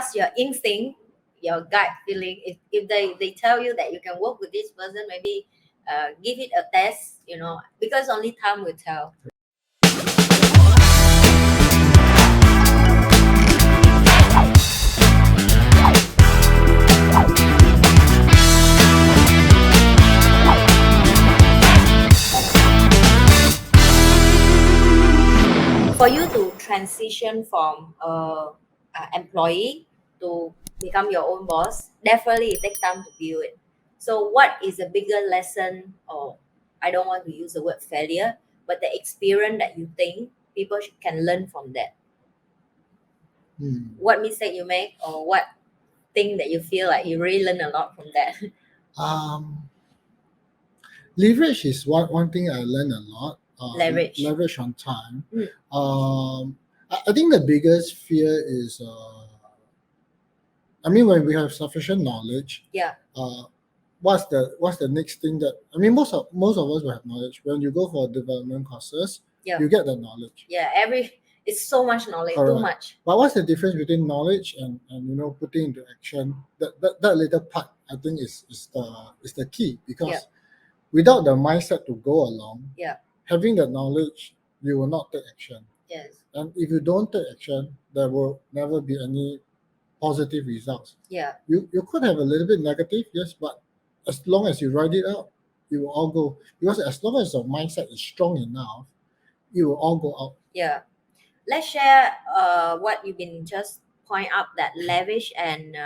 trust your instinct, your gut feeling. If they tell you that you can work with this person, maybe give it a test, because only time will tell. For you to transition from employee to become your own boss, definitely it takes time to build it. So what is a bigger lesson, or I don't want to use the word failure, but the experience that you think people can learn from that? What mistake you make, or what thing that you feel like you really learn a lot from that? Leverage is one thing I learned a lot. Leverage on time. I think the biggest fear is, when we have sufficient knowledge. Yeah. What's the next thing that most of us will have knowledge. When you go for development courses, you get the knowledge. Yeah, it's so much knowledge, Correct. too much. But what's the difference between knowledge and putting into action? That little part, I think, is the key, because without the mindset to go along, having the knowledge, you will not take action. Yes. And if you don't take action, there will never be any positive results. Yeah. You could have a little bit negative, yes, but as long as you write it out, it will all go. Because as long as your mindset is strong enough, it will all go out. Yeah. Let's share what you've been just point out, that lavish and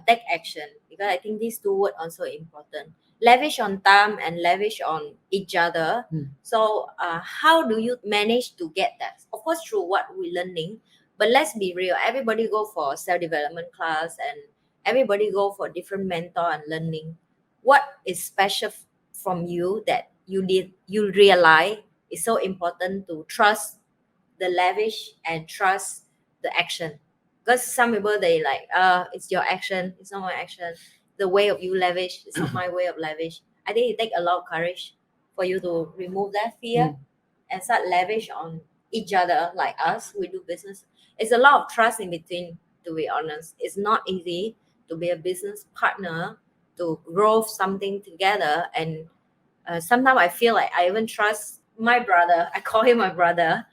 take action, because I think these two words are also important. Lavish on time and lavish on each other. So how do you manage to get that? Of course, through what we're learning, but let's be real. Everybody go for self-development class, and everybody go for different mentor and learning. What is special from you that you realize is so important to trust the lavish and trust the action? Because some people, they like, it's your action, it's not my action. The way of you lavish, it's not my way of lavish. I think it takes a lot of courage for you to remove that fear and start lavish on each other. Like us, we do business. It's a lot of trust in between, to be honest. It's not easy to be a business partner, to grow something together. And sometimes I feel like I even trust my brother. I call him my brother.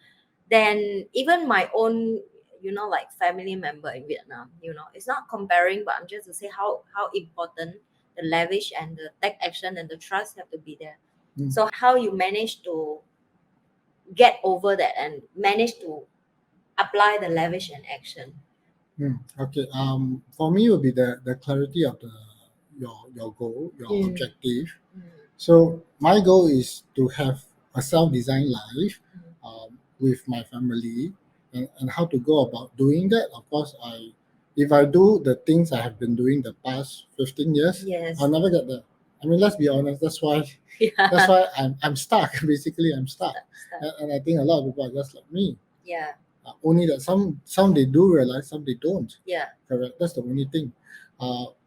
Then even my own, like family member in Vietnam, it's not comparing, but I'm just to say how important the lavish and the take action and the trust have to be there. So how you manage to get over that and manage to apply the lavish and action? Okay. For me, it will be the clarity of your goal, your objective. So my goal is to have a self-designed life with my family, and how to go about doing that. Of course, if I do the things I have been doing the past 15 years, I'll never get there. Let's be honest. That's why I'm stuck. Basically, I'm stuck. And I think a lot of people are just like me. Yeah. Only that some they do realize, some they don't. Yeah. Correct. That's the only thing.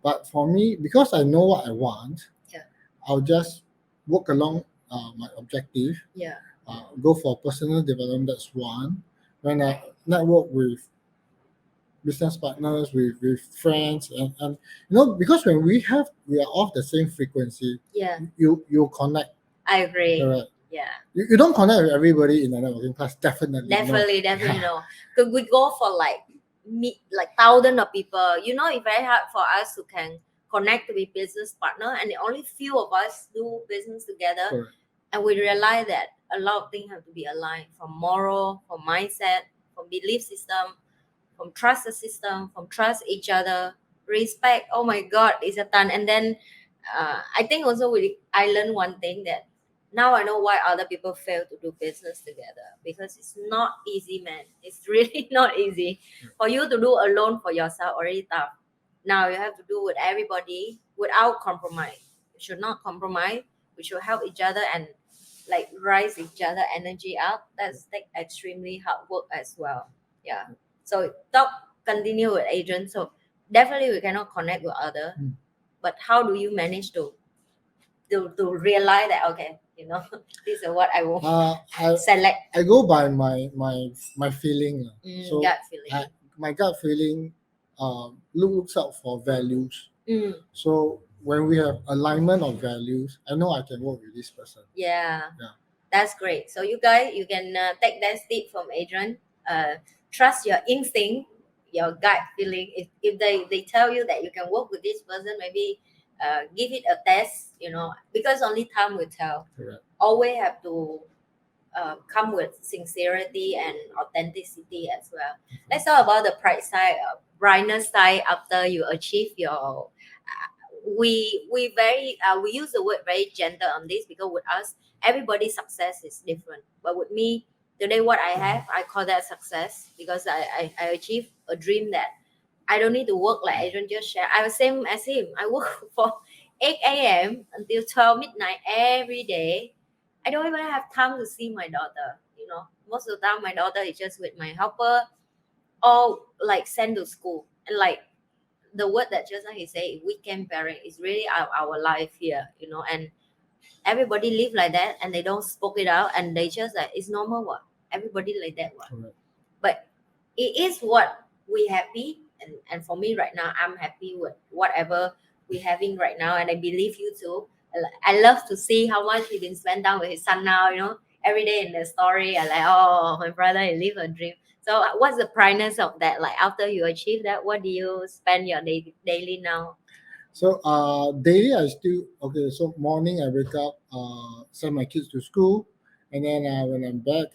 But for me, because I know what I want, I'll just work along my objective. Yeah. Go for personal development. That's one. When I network with business partners, with friends, and because when we are of the same frequency, you connect. I agree. Correct. Yeah. You don't connect with everybody in a networking class, definitely. Definitely no. Because we go for meet thousands of people. It's very hard for us to can connect with business partner, and only few of us do business together. Correct. And we realize that a lot of things have to be aligned, from moral, from mindset, from belief system, from trust the system, from trust each other, respect. Oh my God, it's a ton. And then I think also I learned one thing, that now I know why other people fail to do business together, because it's not easy, man. It's really not easy. For you to do alone for yourself already tough. Now you have to do with everybody without compromise. We should not compromise. We should help each other and rise each other energy up. That's extremely hard work as well. Yeah. So continue with Adrian. So definitely we cannot connect with other, but how do you manage to realize that, okay, this is what I will select? I go by my feeling. So gut feeling. my gut feeling looks out for values. So when we have alignment of values, I know I can work with this person. Yeah. Yeah. That's great. So you guys, you can take that tip from Adrian. Trust your instinct, your gut feeling. If they tell you that you can work with this person, maybe give it a test, because only time will tell. Correct. Always have to come with sincerity and authenticity as well. Let's talk about the brightness side after you achieve your. We use the word very gentle on this because with us everybody's success is different. But with me today, what I have, I call that success because I achieved a dream that I don't need to work like Adrian just shared. I was same as him. I work for 8 a.m. until 12 midnight every day. I don't even have time to see my daughter. Most of the time my daughter is just with my helper or like sent to school. And like the word that just now he said, weekend parent is really our life here, and everybody live like that and they don't spoke it out and they just like it's normal what everybody like that what. Correct. But it is what we happy, and for me right now I'm happy with whatever we having right now, and I believe you too. I love to see how much he been spent down with his son now, every day in the story I like, oh, my brother, he live a dream. So what's the brightness of that? Like after you achieve that, what do you spend your daily now? So daily I still so morning I wake up, send my kids to school, and then when I'm back,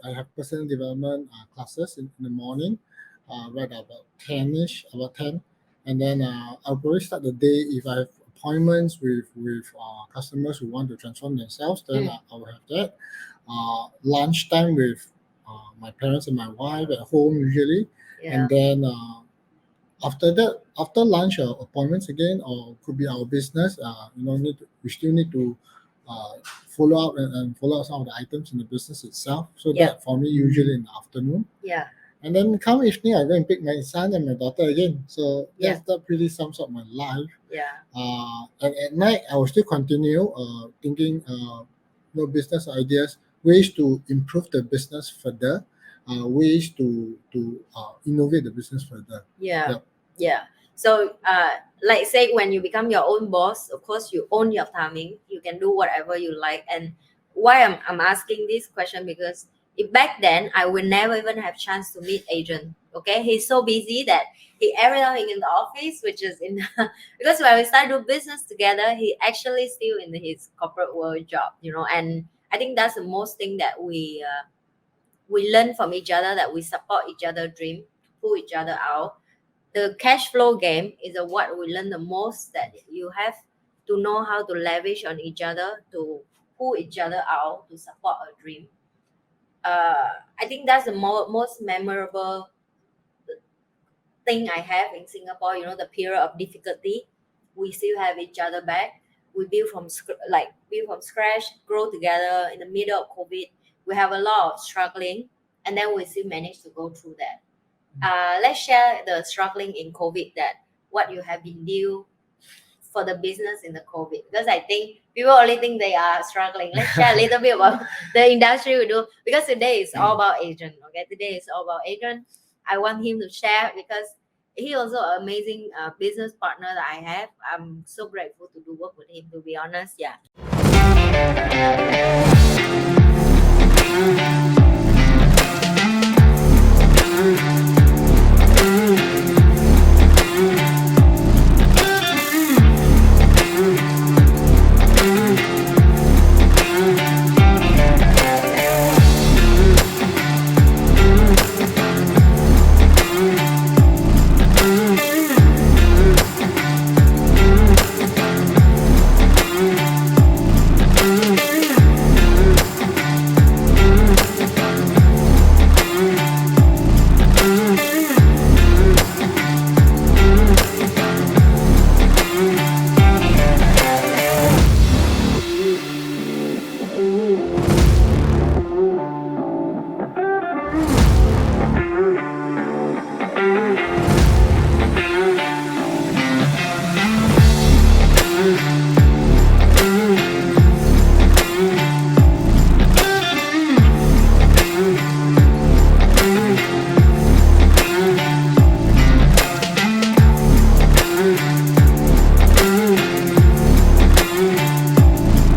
I have personal development classes in the morning, right about 10, and then I'll probably start the day if I have appointments with customers who want to transform themselves, then I will have that. Lunchtime with my parents and my wife at home usually, Yeah. and then after that, after lunch appointments again, or could be our business. We still need to follow up and follow up some of the items in the business itself. So Yeah. that for me usually in the afternoon. Yeah. And then come evening, I go and pick my son and my daughter again. So Yeah. that pretty sums up my life. Yeah. And at night, I will still continue thinking, business ideas, ways to improve the business further, ways to innovate the business further. Yeah. Yep. Yeah. So like say when you become your own boss, of course you own your timing, you can do whatever you like. And why I'm asking this question, because if back then I would never even have chance to meet Adrian. Okay, he's so busy that he everything in the office, which is in because when we start do business together, he actually still in his corporate world job, and I think that's the most thing that we learn from each other, that we support each other dream, pull each other out. The cash flow game is what we learn the most, that you have to know how to leverage on each other to pull each other out to support a dream. I think that's the most memorable thing I have in Singapore. The period of difficulty, we still have each other back. We build from scratch, grow together. In the middle of COVID, we have a lot of struggling, and then we still manage to go through that. Let's share the struggling in COVID, that what you have been due for the business in the COVID, because I think people only think they are struggling. Let's share a little bit about the industry we do, because today is all about Adrian. Okay, today is all about Adrian. I want him to share because he also an amazing business partner that I have. I'm so grateful to do work with him, to be honest. Yeah.